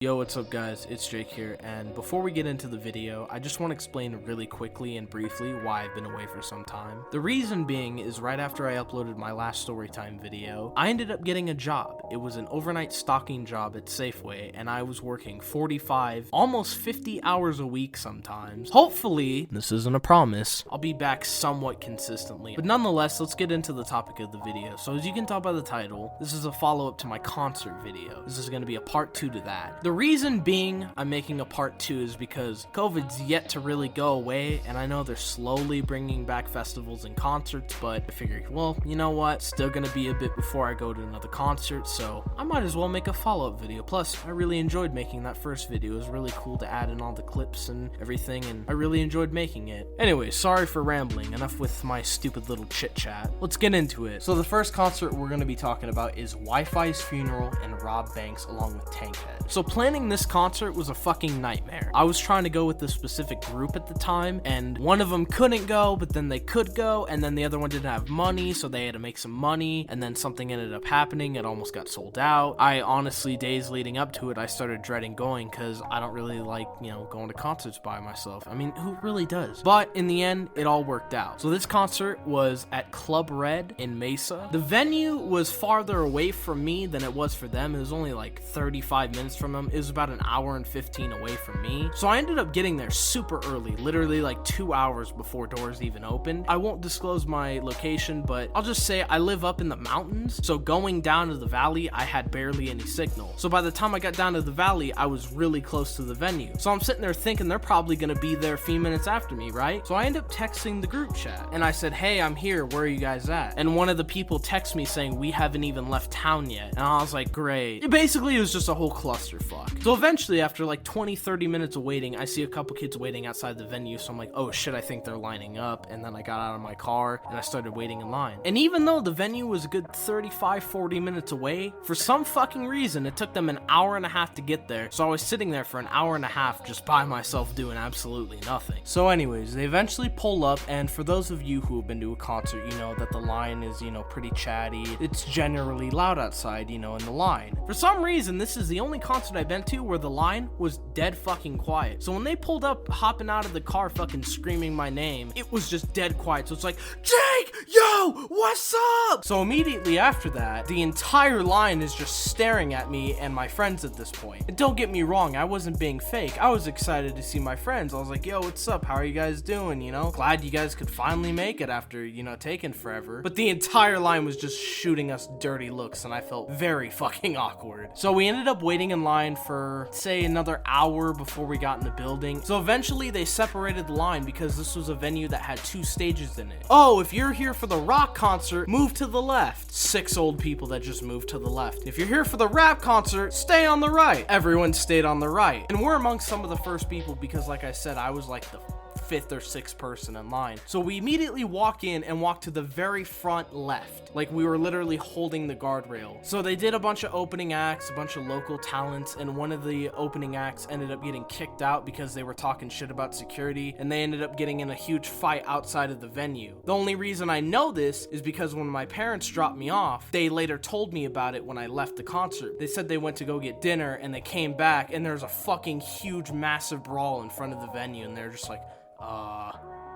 Yo, what's up guys, it's Jake here, and before we get into the video, I just want to explain really quickly and briefly why I've been away for some time. The reason being is right after I uploaded my last storytime video, I ended up getting a job. It was an overnight stocking job at Safeway, and I was working 45, almost 50 hours a week sometimes. Hopefully, this isn't a promise, I'll be back somewhat consistently. But nonetheless, let's get into the topic of the video. So as you can tell by the title, this is a follow-up to my concert video. This is going to be a part 2 to that. The reason being I'm making a part 2 is because COVID's yet to really go away, and I know they're slowly bringing back festivals and concerts, but I figured, well, you know what, still gonna be a bit before I go to another concert, so I might as well make a follow-up video. Plus, I really enjoyed making that first video. It was really cool to add in all the clips and everything, and I really enjoyed making it. Anyway, sorry for rambling, enough with my stupid little chit-chat. Let's get into it. So the first concert we're gonna be talking about is Wifisfuneral and Robb along with Tankhead. So planning this concert was a fucking nightmare. I was trying to go with a specific group at the time, and one of them couldn't go, but then they could go, and then the other one didn't have money, so they had to make some money, and then something ended up happening. It almost got sold out. I honestly, days leading up to it, I started dreading going because I don't really like, going to concerts by myself. I mean, who really does? But in the end, it all worked out. So this concert was at Club Red in Mesa. The venue was farther away from me than it was for them. It was only like 35 minutes from them. It was about an hour and 15 away from me. So I ended up getting there super early, literally like 2 hours before doors even opened. I won't disclose my location, but I'll just say I live up in the mountains. So going down to the valley, I had barely any signal. So by the time I got down to the valley, I was really close to the venue. So I'm sitting there thinking they're probably gonna be there a few minutes after me, right? So I end up texting the group chat and I said, hey, I'm here. Where are you guys at? And one of the people texted me saying, we haven't even left town yet. And I was like, great. Basically, it was just a whole clusterfuck. So eventually, after like 20-30 minutes of waiting, I see a couple kids waiting outside the venue, so I'm like, oh shit, I think they're lining up. And then I got out of my car and I started waiting in line. And even though the venue was a good 35-40 minutes away, for some fucking reason it took them an hour and a half to get there. So I was sitting there for an hour and a half just by myself doing absolutely nothing. So anyways, they eventually pull up, and for those of you who have been to a concert, you know that the line is, pretty chatty. It's generally loud outside, in the line. For some reason, this is the only concert I've been to where the line was dead fucking quiet. So when they pulled up, hopping out of the car, fucking screaming my name, it was just dead quiet. So it's like, Jake, yo, what's up? So immediately after that, the entire line is just staring at me and my friends at this point. And don't get me wrong, I wasn't being fake. I was excited to see my friends. I was like, yo, what's up? How are you guys doing? Glad you guys could finally make it after, taking forever. But the entire line was just shooting us dirty looks, and I felt very fucking awkward. So we ended up waiting in line for, say, another hour before we got in the building. So eventually they separated the line because this was a venue that had 2 stages in it. Oh, if you're here for the rock concert, move to the left. 6 old people that just moved to the left. If you're here for the rap concert, stay on the right. Everyone stayed on the right. And we're among some of the first people because, like I said, I was like the 5th or 6th person in line. So we immediately walk in and walk to the very front left. Like we were literally holding the guardrail. So they did a bunch of opening acts, a bunch of local talents, and one of the opening acts ended up getting kicked out because they were talking shit about security, and they ended up getting in a huge fight outside of the venue. The only reason I know this is because when my parents dropped me off, they later told me about it when I left the concert. They said they went to go get dinner and they came back and there's a fucking huge massive brawl in front of the venue, and they're just like,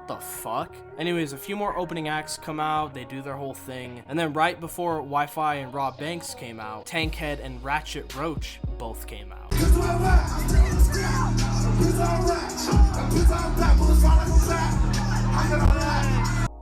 the fuck? Anyways, a few more opening acts come out, they do their whole thing, and then right before Wi-Fi and Robb came out, Tankhead and Ratchet Roach both came out.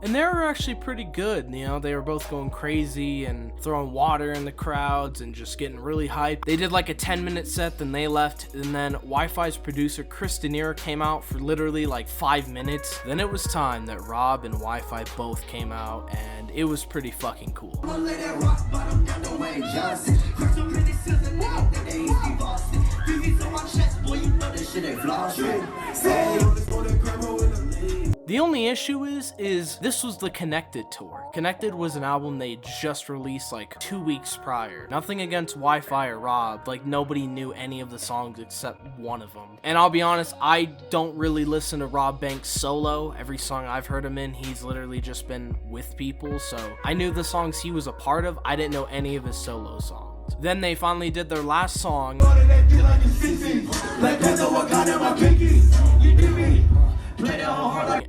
And they were actually pretty good, they were both going crazy and throwing water in the crowds and just getting really hyped. They did like a 10-minute set, then they left, and then Wi-Fi's producer Chris Denier came out for literally like 5 minutes. Then it was time that Robb and Wi-Fi both came out, and it was pretty fucking cool. The only issue is this was the Connected tour. Connected was an album they just released like 2 weeks prior. Nothing against Wi-Fi or Robb, like nobody knew any of the songs except one of them. And I'll be honest, I don't really listen to Robb solo. Every song I've heard him in, he's literally just been with people, so I knew the songs he was a part of. I didn't know any of his solo songs. left. Then they finally did their last song.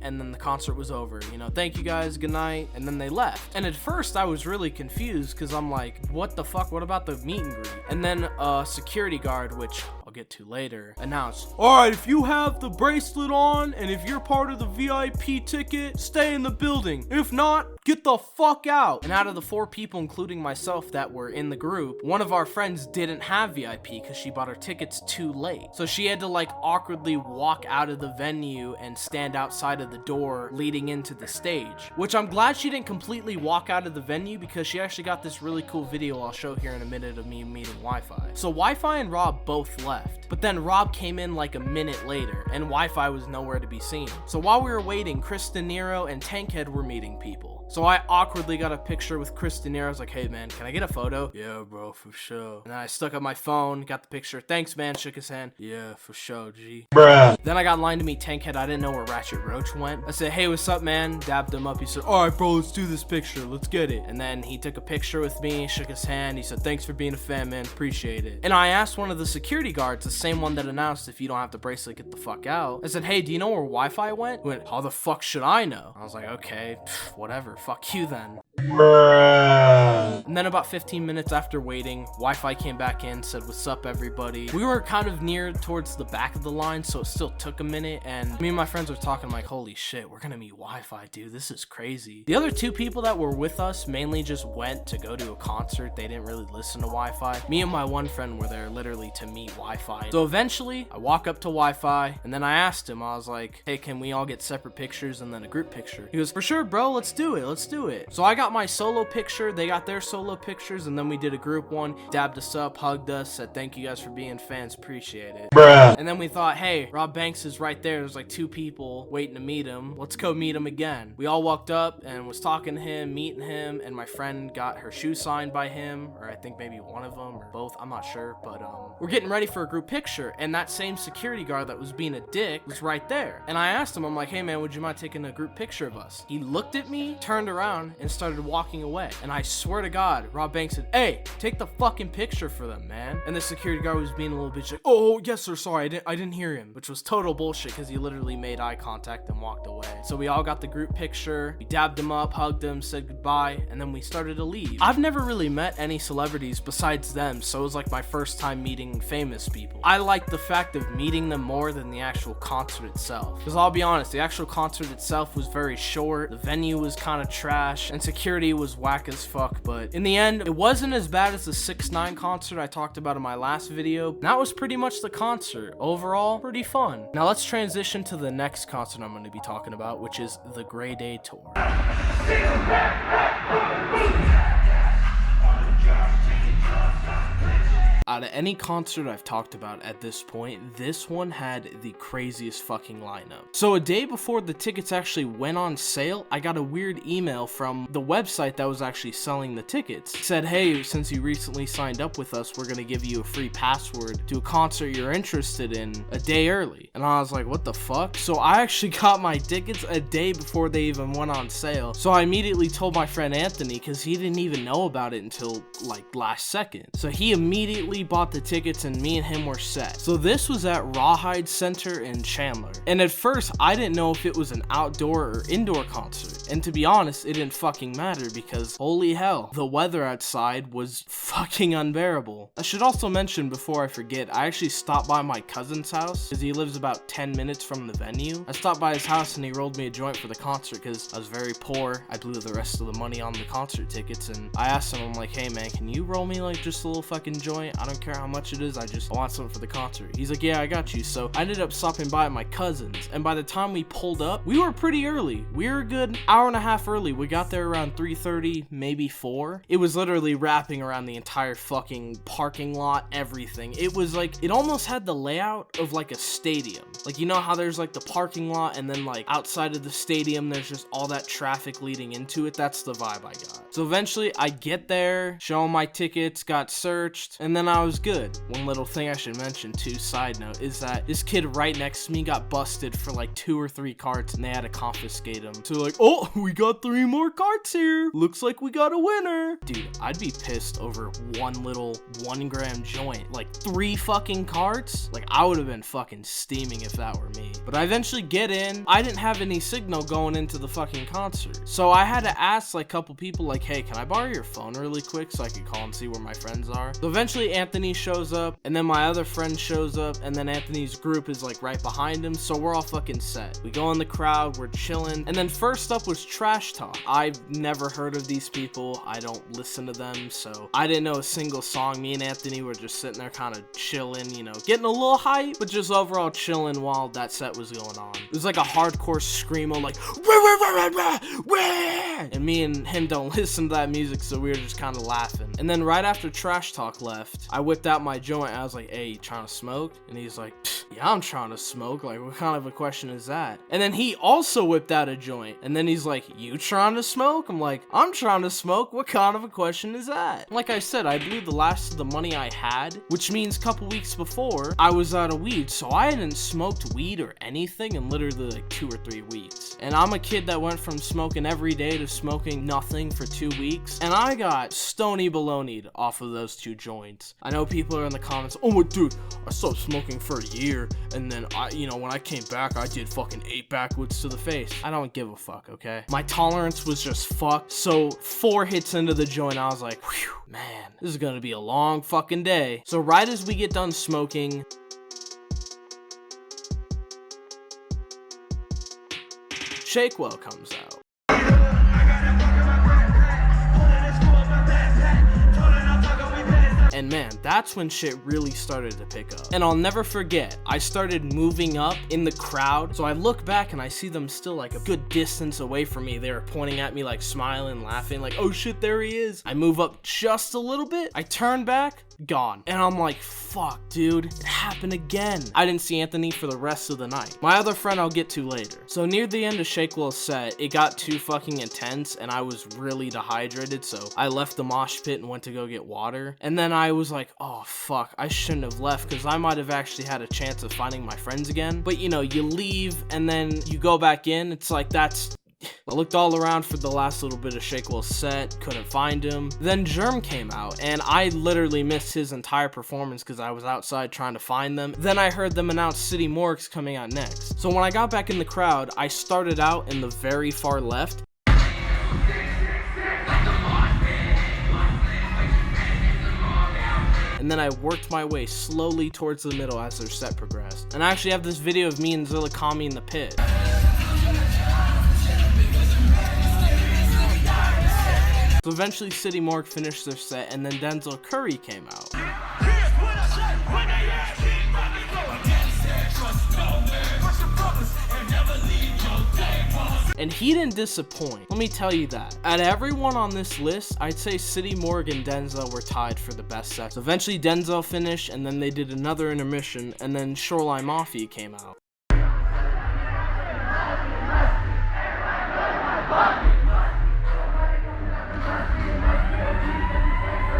And then the concert was over. You know, thank you guys, good night. And then they left. And at first I was really confused because I'm like, what the fuck? What about the meet and greet? And then a security guard, which I'll get to later, announced, all right, if you have the bracelet on and if you're part of the VIP ticket, stay in the building. If not, get the fuck out. And out of the 4 people, including myself, that were in the group, one of our friends didn't have VIP because she bought her tickets too late. So she had to like awkwardly walk out of the venue and stand outside of the door leading into the stage, which I'm glad she didn't completely walk out of the venue because she actually got this really cool video I'll show here in a minute of me meeting Wi-Fi. So Wi-Fi and Rob both left, but then Rob came in like a minute later and Wi-Fi was nowhere to be seen. So while we were waiting, Chris De Niro and Tankhead were meeting people. So I awkwardly got a picture with Chris De Niro. I was like, hey man, can I get a photo? Yeah, bro, for sure. And then I stuck up my phone, got the picture. Thanks, man. Shook his hand. Yeah, for sure, G. Bruh. Then I got in line to meet Tankhead. I didn't know where Ratchet Roach went. I said, hey, what's up, man? Dabbed him up. He said, all right, bro, let's do this picture. Let's get it. And then he took a picture with me, shook his hand. He said, thanks for being a fan, man. Appreciate it. And I asked one of the security guards, the same one that announced, if you don't have the bracelet, get the fuck out. I said, hey, do you know where Wi-Fi went? He went, how the fuck should I know? I was like, okay, whatever. Fuck you then. And then about 15 minutes after waiting, Wi-Fi came back in, said, what's up, everybody? We were kind of near towards the back of the line, so it still took a minute, and me and my friends were talking like, holy shit, we're gonna meet Wi-Fi, dude, this is crazy. The other 2 people that were with us mainly just went to go to a concert. They didn't really listen to Wi-Fi. Me and my one friend were there literally to meet Wi-Fi. So eventually, I walk up to Wi-Fi, and then I asked him, I was like, hey, can we all get separate pictures and then a group picture? He goes, for sure, bro, let's do it, let's do it. So I got my solo picture, they got their solo pictures, and then we did a group one, dabbed us up, hugged us, said thank you guys for being fans, appreciate it. Bruh. And then we thought, hey, Rob Banks is right there, there's like 2 people waiting to meet him, let's go meet him again. We all walked up and was talking to him, meeting him, and my friend got her shoe signed by him, or I think maybe one of them or both, I'm not sure, but we're getting ready for a group picture, and that same security guard that was being a dick was right there. And I asked him, I'm like, hey man, would you mind taking a group picture of us? He looked at me, turned around, and started walking away. And I swear to God, Rob Banks said, hey, take the fucking picture for them, man. And the security guard was being a little bitch like, oh, yes sir, sorry, I didn't hear him, which was total bullshit because he literally made eye contact and walked away. So we all got the group picture, we dabbed him up, hugged him, said goodbye, and then we started to leave. I've never really met any celebrities besides them, so it was like my first time meeting famous people. I liked the fact of meeting them more than the actual concert itself. Because I'll be honest, the actual concert itself was very short, the venue was kind of trash, and security was whack as fuck, but in the end, it wasn't as bad as the 6ix9ine concert I talked about in my last video. That was pretty much the concert. Overall, pretty fun. Now let's transition to the next concert I'm going to be talking about, which is the Grey Day Tour. Out of any concert I've talked about at this point, this one had the craziest fucking lineup. So a day before the tickets actually went on sale, I got a weird email from the website that was actually selling the tickets. It said, hey, since you recently signed up with us, we're gonna give you a free password to a concert you're interested in a day early. And I was like, what the fuck? So I actually got my tickets a day before they even went on sale. So I immediately told my friend Anthony, because he didn't even know about it until like last second. So he immediately bought the tickets and me and him were set. So this was at Rawhide Center in Chandler. And at first I didn't know if it was an outdoor or indoor concert. And to be honest, it didn't fucking matter because holy hell, the weather outside was fucking unbearable. I should also mention before I forget, I actually stopped by my cousin's house because he lives about 10 minutes from the venue. I stopped by his house and he rolled me a joint for the concert because I was very poor. I blew the rest of the money on the concert tickets and I asked him, I'm like, hey man, can you roll me like just a little fucking joint? I don't care how much it is, I want something for the concert. He's like, yeah, I got you. So I ended up stopping by at my cousin's, and by the time we pulled up, we were pretty early. We were a good hour and a half early. We got there around 3:30, maybe 4. It was literally wrapping around the entire fucking parking lot, everything. It was like, it almost had the layout of like a stadium. Like, you know how there's like the parking lot and then like outside of the stadium there's just all that traffic leading into it? That's the vibe I got. So eventually I get there, show 'em my tickets, got searched, and then I was good. One little thing I should mention too, side note, is that this kid right next to me got busted for like 2 or 3 carts and they had to confiscate him. So like, oh, we got 3 more carts here. Looks like we got a winner. Dude, I'd be pissed over one little 1-gram joint. Like 3 fucking carts? Like I would have been fucking steaming if that were me. But I eventually get in. I didn't have any signal going into the fucking concert. So I had to ask like a couple people like, hey, can I borrow your phone really quick so I could call and see where my friends are? So eventually Anthony shows up and then my other friend shows up and then Anthony's group is like right behind him. So we're all fucking set. We go in the crowd, we're chilling. And then first up was Trash Talk. I've never heard of these people. I don't listen to them. So I didn't know a single song. Me and Anthony were just sitting there kind of chilling, you know, getting a little hype, but just overall chilling while that set was going on. It was like a hardcore screamo like wah, wah, wah, wah, wah. And me and him don't listen to that music, so we were just kind of laughing. And then right after Trash Talk left, I whipped out my joint. I was like, hey, you trying to smoke? And he's like, yeah, I'm trying to smoke. Like, what kind of a question is that? And then he also whipped out a joint. And then he's like, you trying to smoke? I'm like, I'm trying to smoke. What kind of a question is that? Like I said, I blew the last of the money I had, which means a couple weeks before I was out of weed. So I hadn't smoked weed or anything in literally like 2 or 3 weeks. And I'm a kid that went from smoking every day to smoking nothing for 2 weeks. And I got stony baloneyed off of those 2 joints. I know people are in the comments, oh my dude, I stopped smoking for a year. And then when I came back, I did fucking 8 backwoods to the face. I don't give a fuck, okay? My tolerance was just fucked. So 4 hits into the joint, I was like, whew, man, this is gonna be a long fucking day. So right as we get done smoking, Shakewell comes out. And man, that's when shit really started to pick up. And I'll never forget, I started moving up in the crowd. So I look back and I see them still like a good distance away from me. They were pointing at me like smiling, laughing, like, oh shit, there he is. I move up just a little bit. I turn back, gone. And I'm like, fuck, dude, it happened again. I didn't see Anthony for the rest of the night. My other friend I'll get to later. So near the end of Shakewell's set, it got too fucking intense and I was really dehydrated. So I left the mosh pit and went to go get water. And then I was like, oh fuck, I shouldn't have left because I might have actually had a chance of finding my friends again. But you know, you leave and then you go back in. It's like, that's... I looked all around for the last little bit of Shakewell's set, couldn't find him. Then Germ came out, and I literally missed his entire performance because I was outside trying to find them. Then I heard them announce City Morgue's coming out next. So when I got back in the crowd, I started out in the very far left. And then I worked my way slowly towards the middle as their set progressed. And I actually have this video of me and Zilla Kami in the pit. So eventually City Morgue finished their set and then Denzel Curry came out. And he didn't disappoint, let me tell you that. At everyone on this list, I'd say City Morgue and Denzel were tied for the best sets. Eventually Denzel finished and then they did another intermission and then Shoreline Mafia came out.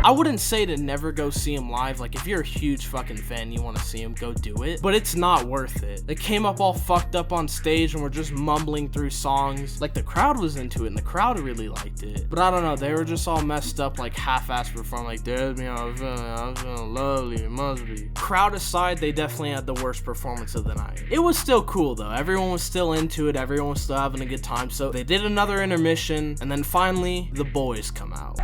I wouldn't say to never go see him live. Like, if you're a huge fucking fan, you want to see him, go do it. But it's not worth it. They came up all fucked up on stage and were just mumbling through songs. Like, the crowd was into it and the crowd really liked it. But I don't know, they were just all messed up, like half-assed performing. Like, there's me, I'm feeling lovely, it must be. Crowd aside, they definitely had the worst performance of the night. It was still cool though. Everyone was still into it. Everyone was still having a good time. So they did another intermission and then finally the boys come out.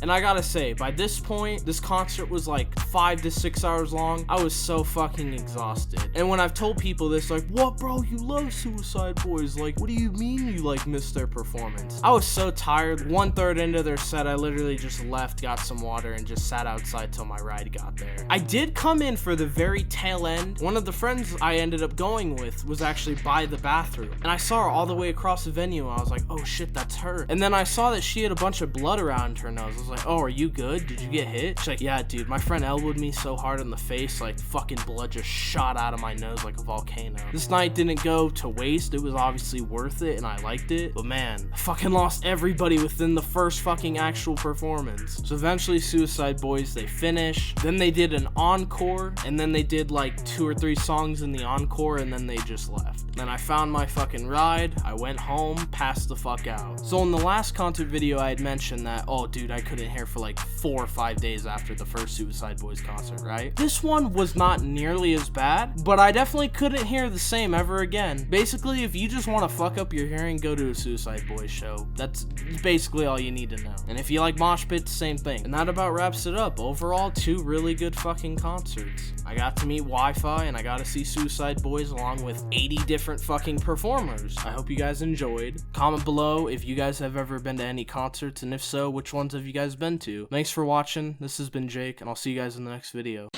And I gotta say, by this point, this concert was like 5 to 6 hours long. I was so fucking exhausted. And when I've told people this, like, what bro, you love Suicide Boys. Like, what do you mean you like missed their performance? I was so tired. 1/3 into their set, I literally just left, got some water, and just sat outside till my ride got there. I did come in for the very tail end. One of the friends I ended up going with was actually by the bathroom. And I saw her all the way across the venue, and I was like, oh shit, that's her. And then I saw that she had a bunch of blood around her nose. I was like, like, oh, are you good? Did you get hit? She's like, yeah, dude, my friend elbowed me so hard in the face, like fucking blood just shot out of my nose like a volcano. This night didn't go to waste. It was obviously worth it and I liked it, but man, I fucking lost everybody within the first fucking actual performance. So eventually Suicide Boys, they finished, then they did an encore, and then they did like 2 or 3 songs in the encore, and then they just left. Then I found my fucking ride, I went home, passed the fuck out. So in the last concert video I had mentioned that, oh dude, I couldn't hear for like 4 or 5 days after the first Suicide Boys concert, right? This one was not nearly as bad, but I definitely couldn't hear the same ever again. Basically, if you just want to fuck up your hearing, go to a Suicide Boys show. That's basically all you need to know. And if you like mosh pits, same thing. And that about wraps it up. Overall, 2 really good fucking concerts. I got to meet Wi-Fi and I got to see Suicide Boys along with 80 different fucking performers. I hope you guys enjoyed. Comment below if you guys have ever been to any concerts, and if so, which ones have you guys been to? Thanks for watching. This has been Jake, and I'll see you guys in the next video.